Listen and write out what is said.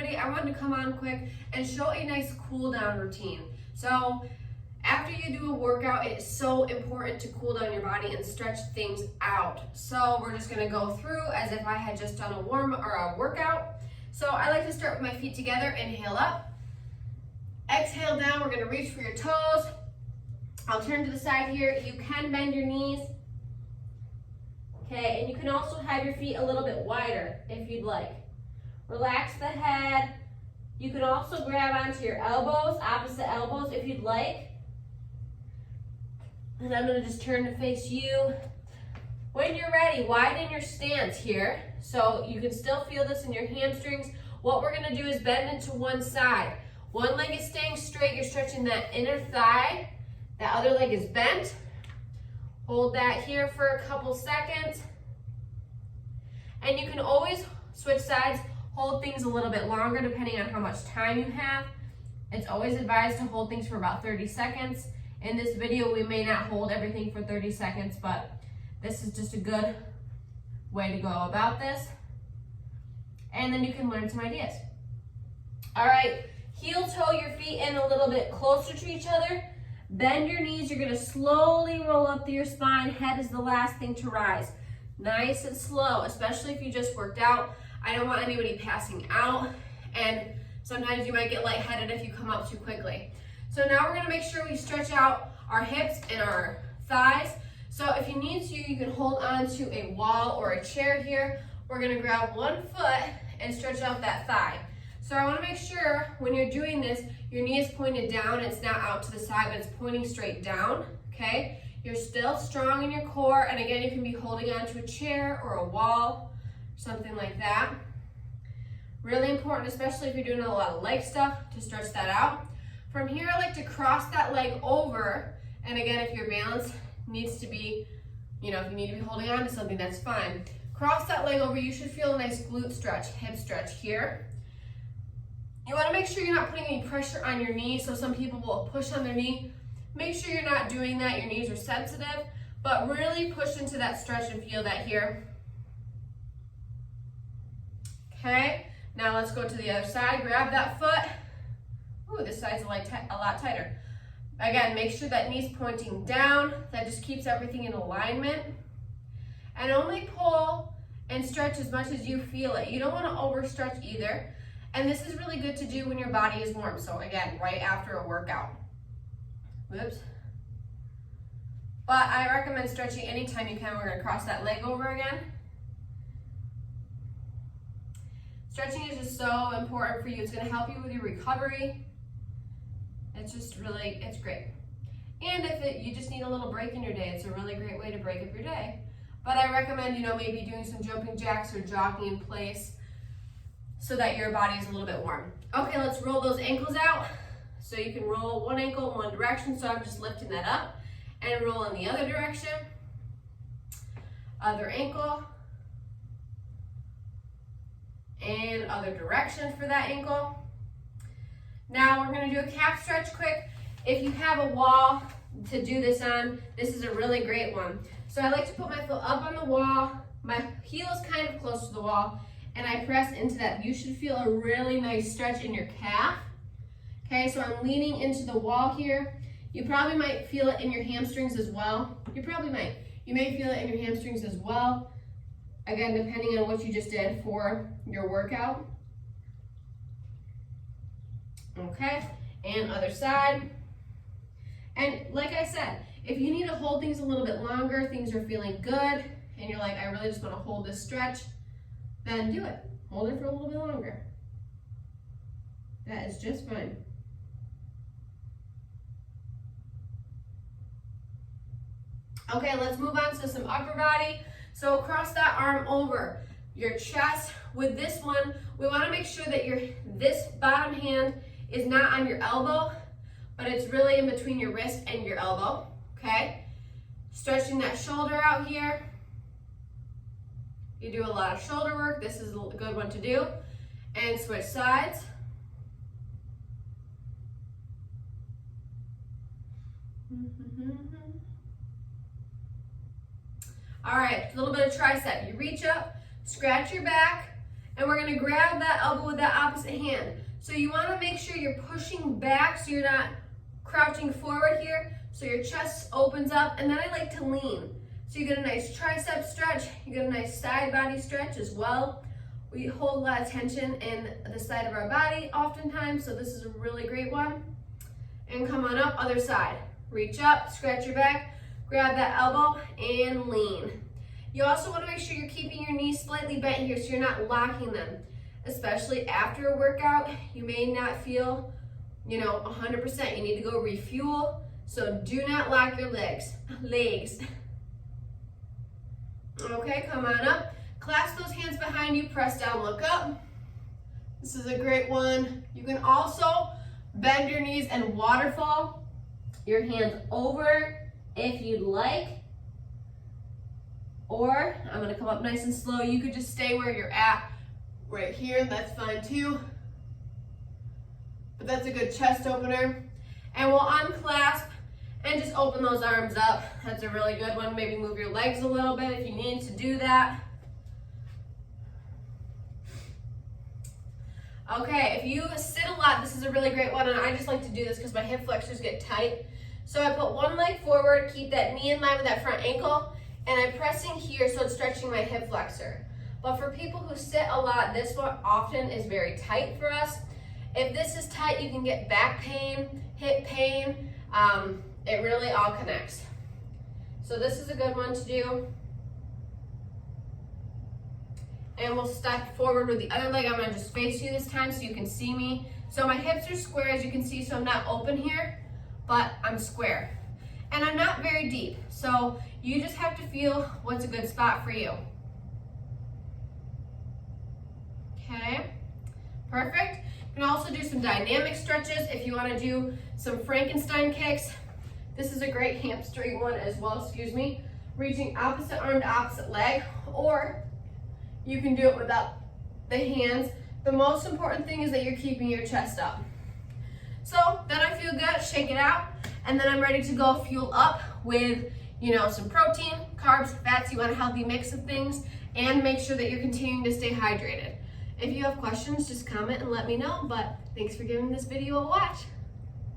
already, I wanted to come on quick and show a nice cool down routine. So after you do a workout, it's so important to cool down your body and stretch things out. So we're just gonna go through as if I had just done a workout. So I like to start with my feet together. Inhale up, exhale down. We're gonna reach for your toes. I'll turn to the side here. You can bend your knees. Okay, and you can also have your feet a little bit wider if you'd like. Relax the head. You can also grab onto your elbows, opposite elbows if you'd like. And I'm gonna just turn to face you. When you're ready, widen your stance here. So you can still feel this in your hamstrings. What we're gonna do is bend into one side. One leg is staying straight, you're stretching that inner thigh. That other leg is bent. Hold that here for a couple seconds. And you can always switch sides, hold things a little bit longer depending on how much time you have. It's always advised to hold things for about 30 seconds. In this video, we may not hold everything for 30 seconds, but this is just a good way to go about this. And then you can learn some ideas. All right, heel toe your feet in a little bit closer to each other. Bend your knees, you're gonna slowly roll up through your spine. Head is the last thing to rise. Nice and slow, especially if you just worked out. I don't want anybody passing out, and sometimes you might get lightheaded if you come up too quickly. So now we're gonna make sure we stretch out our hips and our thighs. So if you need to, you can hold on to a wall or a chair here. We're gonna grab one foot and stretch out that thigh. So I wanna make sure when you're doing this, your knee is pointed down, it's not out to the side, but it's pointing straight down, okay? You're still strong in your core, and again, you can be holding onto a chair or a wall, something like that. Really important, especially if you're doing a lot of leg stuff, to stretch that out. From here, I like to cross that leg over, and again, if your balance needs to be, if you need to be holding on to something, that's fine. Cross that leg over, you should feel a nice glute stretch, hip stretch here. You want to make sure you're not putting any pressure on your knee, so some people will push on their knee. Make sure you're not doing that, your knees are sensitive, but really push into that stretch and feel that here. Okay, now let's go to the other side, grab that foot. Ooh, this side's a lot tighter. Again, make sure that knee's pointing down, that just keeps everything in alignment. And only pull and stretch as much as you feel it. You don't want to overstretch either. And this is really good to do when your body is warm. So again, right after a workout. Whoops. But I recommend stretching anytime you can. We're going to cross that leg over again. Stretching is just so important for you. It's going to help you with your recovery. It's just really, it's great. And if you just need a little break in your day, it's a really great way to break up your day. But I recommend, maybe doing some jumping jacks or jogging in place, so that your body is a little bit warm. Okay, let's roll those ankles out. So you can roll one ankle in one direction, so I'm just lifting that up, and roll in the other direction. Other ankle. And other direction for that ankle. Now we're gonna do a calf stretch quick. If you have a wall to do this on, this is a really great one. So I like to put my foot up on the wall, my heel is kind of close to the wall, and I press into that. You should feel a really nice stretch in your calf. Okay, so I'm leaning into the wall here. You probably might feel it in your hamstrings as well. You probably might. You may feel it in your hamstrings as well. Again, depending on what you just did for your workout. Okay, and other side. And like I said, if you need to hold things a little bit longer, things are feeling good, and you're like, I really just want to hold this stretch, then do it. Hold it for a little bit longer. That is just fine. Okay, let's move on to some upper body. So cross that arm over your chest. With this one, we want to make sure that this bottom hand is not on your elbow, but it's really in between your wrist and your elbow, okay? Stretching that shoulder out here. You do a lot of shoulder work, this is a good one to do. And switch sides. All right, a little bit of tricep. You reach up, scratch your back, And we're gonna grab that elbow with that opposite hand. So you wanna make sure you're pushing back so you're not crouching forward here. So your chest opens up, and then I like to lean. So you get a nice tricep stretch, you get a nice side body stretch as well. We hold a lot of tension in the side of our body oftentimes, so this is a really great one. And come on up, other side. Reach up, scratch your back, grab that elbow, and lean. You also want to make sure you're keeping your knees slightly bent here so you're not locking them. Especially after a workout, you may not feel, 100%. You need to go refuel, so do not lock your legs. Okay, come on up. Clasp those hands behind you, press down, look up. This is a great one. You can also bend your knees and waterfall your hands over if you'd like. Or, I'm gonna come up nice and slow. You could just stay where you're at right here, that's fine too. But that's a good chest opener. And we'll unclasp and just open those arms up. That's a really good one. Maybe move your legs a little bit if you need to do that. Okay, if you sit a lot, this is a really great one, and I just like to do this because my hip flexors get tight. So I put one leg forward, keep that knee in line with that front ankle, and I'm pressing here so it's stretching my hip flexor. But for people who sit a lot, this one often is very tight for us. If this is tight, you can get back pain, hip pain. It really all connects. So this is a good one to do. And we'll step forward with the other leg. I'm gonna just face you this time so you can see me. So my hips are square, as you can see, so I'm not open here, but I'm square. And I'm not very deep, so you just have to feel what's a good spot for you. Okay, perfect. You can also do some dynamic stretches if you wanna do some Frankenstein kicks. This is a great hamstring one as well, reaching opposite arm to opposite leg, or you can do it without the hands. The most important thing is that you're keeping your chest up. So then I feel good, shake it out, and then I'm ready to go fuel up with, some protein, carbs, fats. You want a healthy mix of things, and make sure that you're continuing to stay hydrated. If you have questions, just comment and let me know, but thanks for giving this video a watch.